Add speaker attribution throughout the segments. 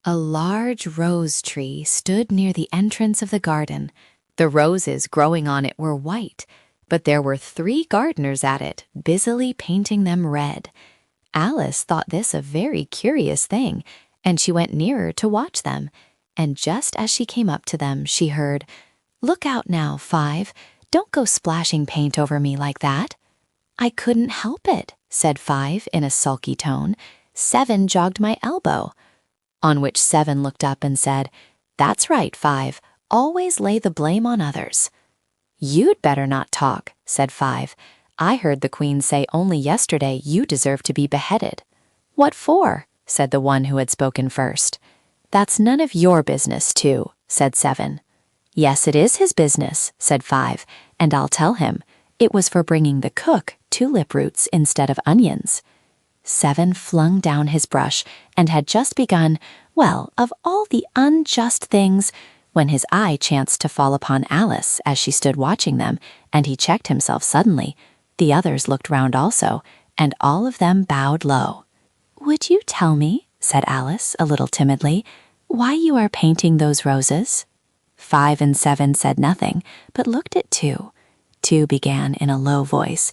Speaker 1: A large rose tree stood near the entrance of the garden. The roses growing on it were white, but there were 3 gardeners at it, busily painting them red. Alice thought this a very curious thing, and she went nearer to watch them. And just as she came up to them, she heard, "Look out now, 5. Don't go splashing paint over me like that." "I couldn't help it," said 5 in a sulky tone. "7 jogged my elbow." On which 7 looked up and said, "That's right, 5. Always lay the blame on others." "You'd better not talk," said 5. "I heard the Queen say only yesterday you deserve to be beheaded." "What for?" said the one who had spoken first. "That's none of your business, too," said 7. "Yes, it is his business," said 5, "and I'll tell him. It was for bringing the cook tulip roots instead of onions." 7 flung down his brush and had just begun, well, of all the unjust things, when his eye chanced to fall upon Alice as she stood watching them, and he checked himself suddenly. The others looked round also, and all of them bowed low. "Would you tell me," said Alice, a little timidly, "why you are painting those roses?" 5 and 7 said nothing, but looked at 2. 2 began in a low voice,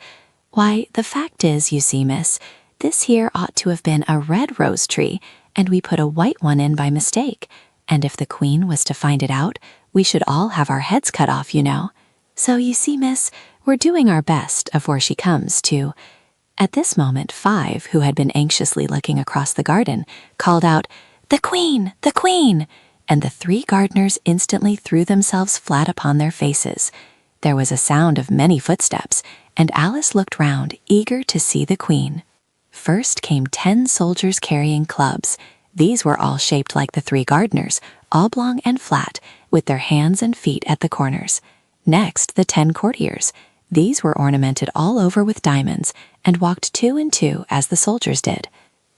Speaker 1: "Why, the fact is, you see, miss, this here ought to have been a red rose tree, and we put a white one in by mistake, and if the Queen was to find it out, we should all have our heads cut off, you know. So you see, miss, we're doing our best afore she comes to—" At this moment 5, who had been anxiously looking across the garden, called out, "The Queen! The Queen!" and the 3 gardeners instantly threw themselves flat upon their faces. There was a sound of many footsteps, and Alice looked round, eager to see the Queen. First came 10 soldiers carrying clubs. These were all shaped like the 3 gardeners, oblong and flat, with their hands and feet at the corners. Next, the 10 courtiers. These were ornamented all over with diamonds, and walked 2 and 2 as the soldiers did.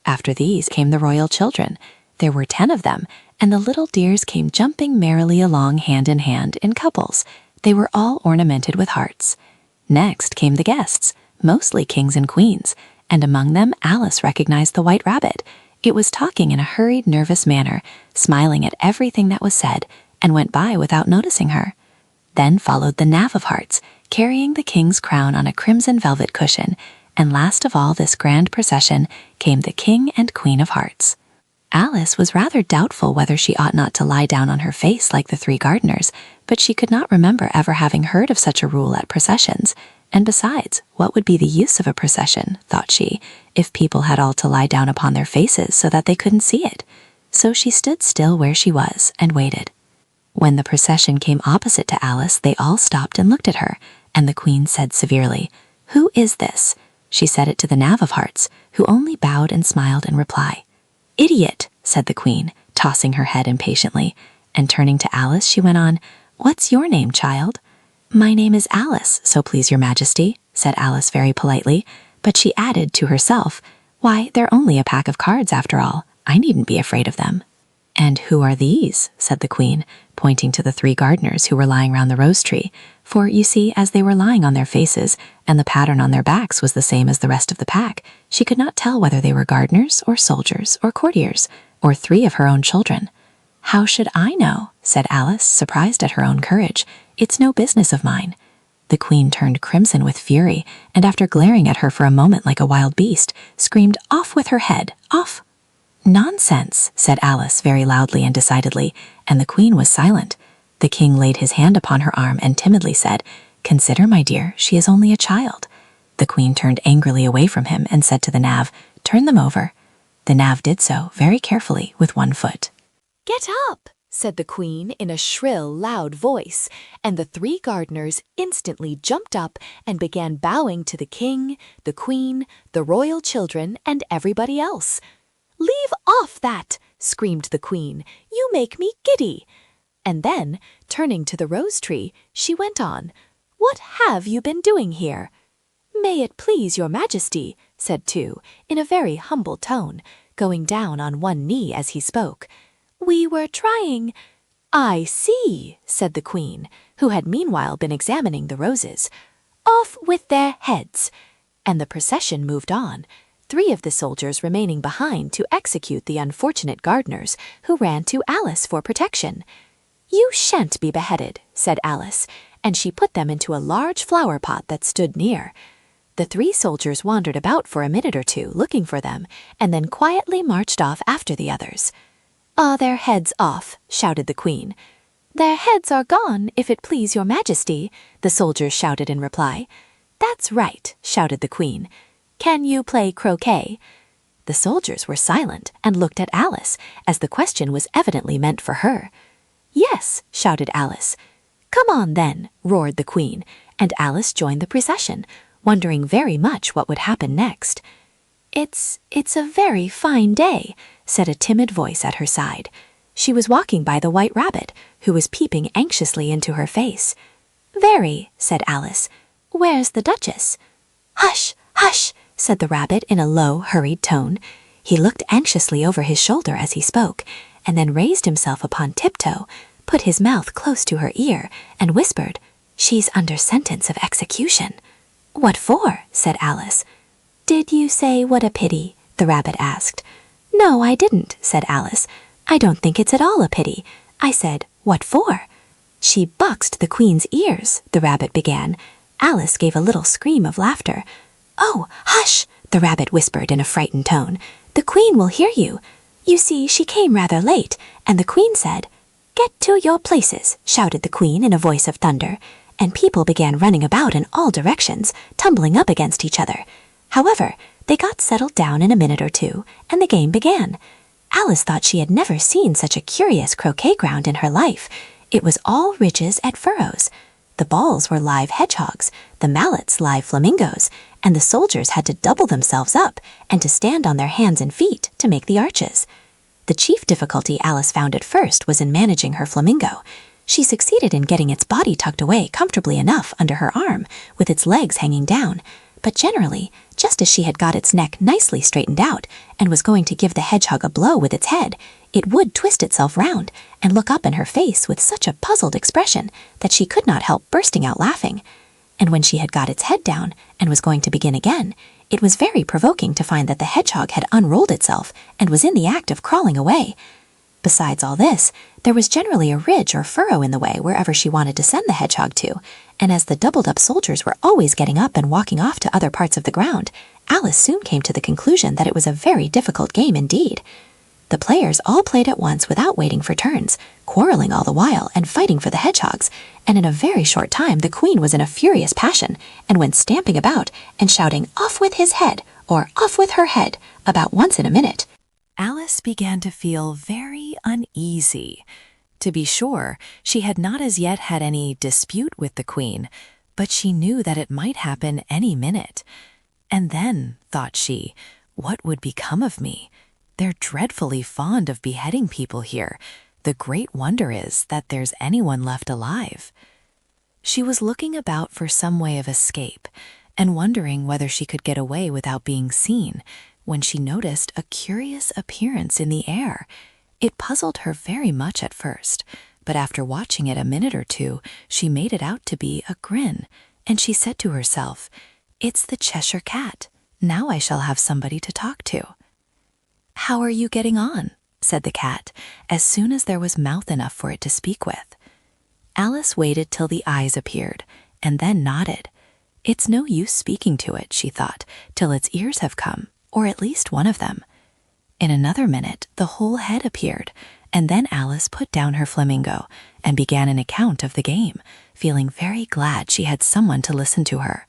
Speaker 1: After these came the royal children. There were 10 of them, and the little dears came jumping merrily along hand in hand in couples. They were all ornamented with hearts. Next came the guests, mostly kings and queens, and among them Alice recognized the White Rabbit. It was talking in a hurried, nervous manner, smiling at everything that was said, and went by without noticing her. Then followed the Knave of Hearts, carrying the king's crown on a crimson velvet cushion, and last of all this grand procession came the King and Queen of Hearts. Alice was rather doubtful whether she ought not to lie down on her face like the 3 gardeners, but she could not remember ever having heard of such a rule at processions. And besides, what would be the use of a procession, thought she, if people had all to lie down upon their faces so that they couldn't see it? So she stood still where she was and waited. When the procession came opposite to Alice, they all stopped and looked at her, and the Queen said severely, "Who is this?" She said it to the Knave of Hearts, who only bowed and smiled in reply. "Idiot," said the Queen, tossing her head impatiently, and turning to Alice, she went on, "What's your name, child?" "My name is Alice, so please your Majesty," said Alice very politely, but she added to herself, "Why, they're only a pack of cards after all. I needn't be afraid of them." "And who are these?" said the Queen, pointing to the 3 gardeners who were lying round the rose tree, for, you see, as they were lying on their faces, and the pattern on their backs was the same as the rest of the pack, she could not tell whether they were gardeners, or soldiers, or courtiers, or 3 of her own children. "How should I know?" said Alice, surprised at her own courage. "It's no business of mine." The Queen turned crimson with fury, and after glaring at her for a moment like a wild beast, screamed, "Off with her head! Off!" "Nonsense," said Alice very loudly and decidedly, and the Queen was silent. The King laid his hand upon her arm and timidly said, "Consider, my dear, she is only a child." The Queen turned angrily away from him and said to the Knave, "Turn them over." The Knave did so, very carefully, with 1 foot. "Get up," said the Queen in a shrill, loud voice, and the 3 gardeners instantly jumped up and began bowing to the King, the Queen, the royal children, and everybody else. "Leave off that!" screamed the Queen. "You make me giddy." And then, turning to the rose tree, she went on, "What have you been doing here?" "May it please your Majesty," said 2, in a very humble tone, going down on 1 knee as he spoke. "We were trying—" "I see," said the Queen, who had meanwhile been examining the roses. "Off with their heads!" And the procession moved on.
Speaker 2: 3 of the soldiers remaining behind to execute the unfortunate gardeners, who ran to Alice for protection. "You shan't be beheaded," said Alice, and she put them into a large flower pot that stood near. The 3 soldiers wandered about for a minute or two looking for them, and then quietly marched off after the others. "Are their heads off?" shouted the Queen. "Their heads are gone, if it please your Majesty," the soldiers shouted in reply. "That's right," shouted the Queen. "Can you play croquet?" The soldiers were silent and looked at Alice, as the question was evidently meant for her. "Yes," shouted Alice. "Come on, then," roared the Queen, and Alice joined the procession, wondering very much what would happen next. It's a very fine day," said a timid voice at her side. She was walking by the White Rabbit, who was peeping anxiously into her face. "Very," said Alice. "Where's the Duchess?" "Hush, hush," said the Rabbit in a low, hurried tone. He looked anxiously over his shoulder as he spoke, and then raised himself upon tiptoe, put his mouth close to her ear, and whispered, "She's under sentence of execution." "What for?" said Alice. "Did you say what a pity?" the Rabbit asked. "No, I didn't," said Alice. "I don't think it's at all a pity. I said, what for?" "She boxed the Queen's ears," the Rabbit began. Alice gave a little scream of laughter. "Oh, hush," the Rabbit whispered in a frightened tone. "The Queen will hear you. You see, she came rather late, and the Queen said—" "Get to your places," shouted the Queen in a voice of thunder, and people began running about in all directions, tumbling up against each other. However, they got settled down in a minute or two, and the game began. Alice thought she had never seen such a curious croquet-ground in her life. It was all ridges and furrows. The balls were live hedgehogs, the mallets live flamingos, and the soldiers had to double themselves up and to stand on their hands and feet to make the arches. The chief difficulty Alice found at first was in managing her flamingo. She succeeded in getting its body tucked away comfortably enough under her arm, with its legs hanging down, but generally, just as she had got its neck nicely straightened out and was going to give the hedgehog a blow with its head, it would twist itself round and look up in her face with such a puzzled expression that she could not help bursting out laughing. And when she had got its head down and was going to begin again, it was very provoking to find that the hedgehog had unrolled itself and was in the act of crawling away. Besides all this, there was generally a ridge or furrow in the way wherever she wanted to send the hedgehog to, and as the doubled-up soldiers were always getting up and walking off to other parts of the ground, Alice soon came to the conclusion that it was a very difficult game indeed. The players all played at once without waiting for turns, quarreling all the while and fighting for the hedgehogs, and in a very short time the Queen was in a furious passion and went stamping about and shouting "Off with his head!" or "Off with her head!" about once in a minute. Alice began to feel very uneasy. To be sure, she had not as yet had any dispute with the Queen, but she knew that it might happen any minute. And then, thought she, what would become of me? They're dreadfully fond of beheading people here. The great wonder is that there's anyone left alive. She was looking about for some way of escape and wondering whether she could get away without being seen, when she noticed a curious appearance in the air. It puzzled her very much at first, but after watching it a minute or two, she made it out to be a grin, and she said to herself, "It's the Cheshire Cat. Now I shall have somebody to talk to." "How are you getting on?" said the cat, as soon as there was mouth enough for it to speak with. Alice waited till the eyes appeared, and then nodded. It's no use speaking to it, she thought, till its ears have come, or at least one of them. In another minute, the whole head appeared, and then Alice put down her flamingo and began an account of the game, feeling very glad she had someone to listen to her.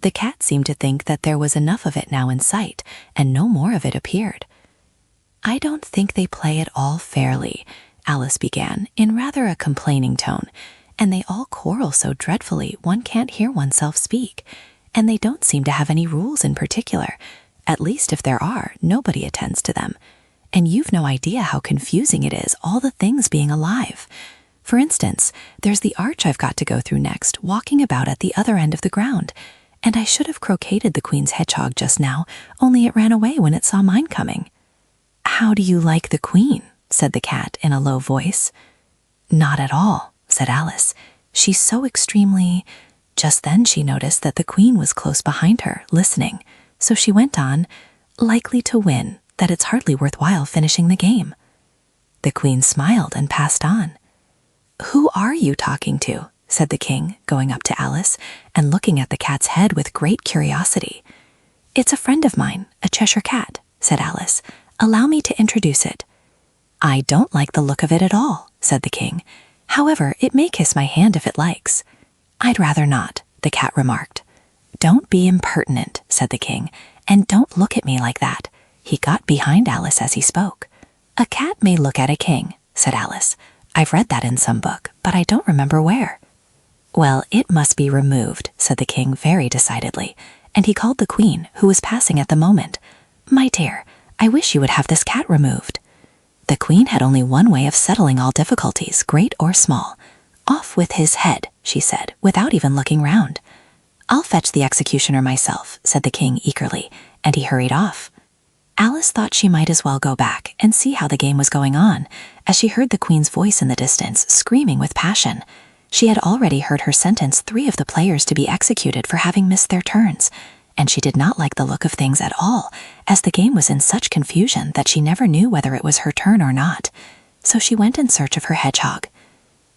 Speaker 2: The cat seemed to think that there was enough of it now in sight, and no more of it appeared. "I don't think they play at all fairly," Alice began, in rather a complaining tone, "and they all quarrel so dreadfully one can't hear oneself speak, and they don't seem to have any rules in particular. At least if there are, nobody attends to them. And you've no idea how confusing it is, all the things being alive. For instance, there's the arch I've got to go through next, walking about at the other end of the ground, and I should have croqueted the Queen's hedgehog just now, only it ran away when it saw mine coming." "How do you like the Queen?" said the cat in a low voice. "Not at all," said Alice. "She's so extremely—" Just then she noticed that the Queen was close behind her, listening, so she went on, likely to win that it's hardly worthwhile finishing the game. The queen smiled and passed on. "Who are you talking to?" said the king, going up to Alice and looking at the cat's head with great curiosity. "It's a friend of mine, a Cheshire cat," said Alice. "Allow me to introduce it." "I don't like the look of it at all," said the king. "However, it may kiss my hand if it likes." "I'd rather not," the cat remarked. "Don't be impertinent," said the king, "and don't look at me like that." He got behind Alice as he spoke. "A cat may look at a king," said Alice. "I've read that in some book, but I don't remember where." "Well, it must be removed," said the king very decidedly, and he called the queen, who was passing at the moment. "My dear, I wish you would have this cat removed." The queen had only one way of settling all difficulties, great or small. "Off with his head," she said, without even looking round. "I'll fetch the executioner myself," said the king eagerly, and he hurried off. Alice thought she might as well go back and see how the game was going on, as she heard the queen's voice in the distance, screaming with passion. She had already heard her sentence 3 of the players to be executed for having missed their turns, and she did not like the look of things at all, as the game was in such confusion that she never knew whether it was her turn or not. So she went in search of her hedgehog.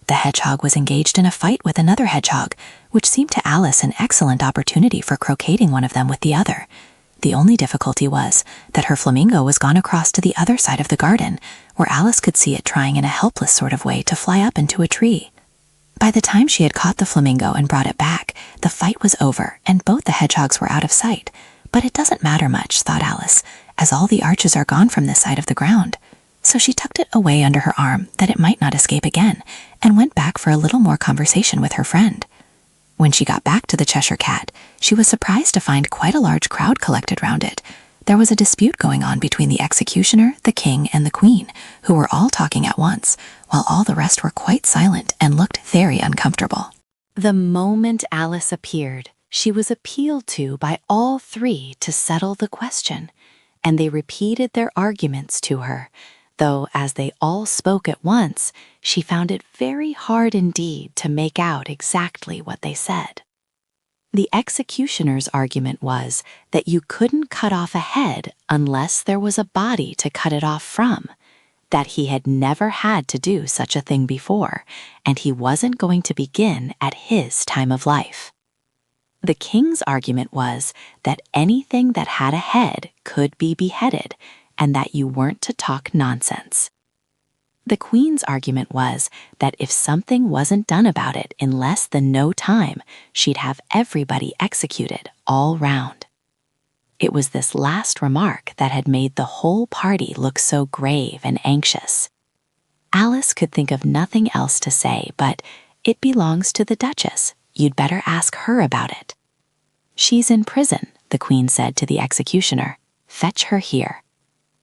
Speaker 2: The hedgehog was engaged in a fight with another hedgehog, which seemed to Alice an excellent opportunity for croqueting one of them with the other. The only difficulty was that her flamingo was gone across to the other side of the garden, where Alice could see it trying in a helpless sort of way to fly up into a tree. By the time she had caught the flamingo and brought it back, the fight was over and both the hedgehogs were out of sight. But it doesn't matter much, thought Alice, as all the arches are gone from this side of the ground. So she tucked it away under her arm that it might not escape again, and went back for a little more conversation with her friend. When she got back to the Cheshire Cat, she was surprised to find quite a large crowd collected round it. There was a dispute going on between the executioner, the king, and the queen, who were all talking at once, while all the rest were quite silent and looked very uncomfortable.
Speaker 1: The moment Alice appeared, she was appealed to by all 3 to settle the question, and they repeated their arguments to her, though as they all spoke at once, she found it very hard indeed to make out exactly what they said. The executioner's argument was that you couldn't cut off a head unless there was a body to cut it off from, that he had never had to do such a thing before, and he wasn't going to begin at his time of life. The king's argument was that anything that had a head could be beheaded, and that you weren't to talk nonsense. The queen's argument was that if something wasn't done about it in less than no time, she'd have everybody executed all round. It was this last remark that had made the whole party look so grave and anxious. Alice could think of nothing else to say but, "It belongs to the Duchess. You'd better ask her about it." "She's in prison," the queen said to the executioner. "Fetch her here."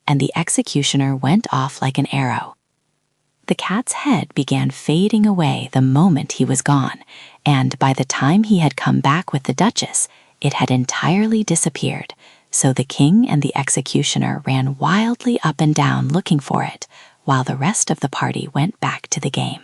Speaker 1: And the executioner went off like an arrow. The cat's head began fading away the moment he was gone, and by the time he had come back with the Duchess, it had entirely disappeared, so the king and the executioner ran wildly up and down looking for it, while the rest of the party went back to the game.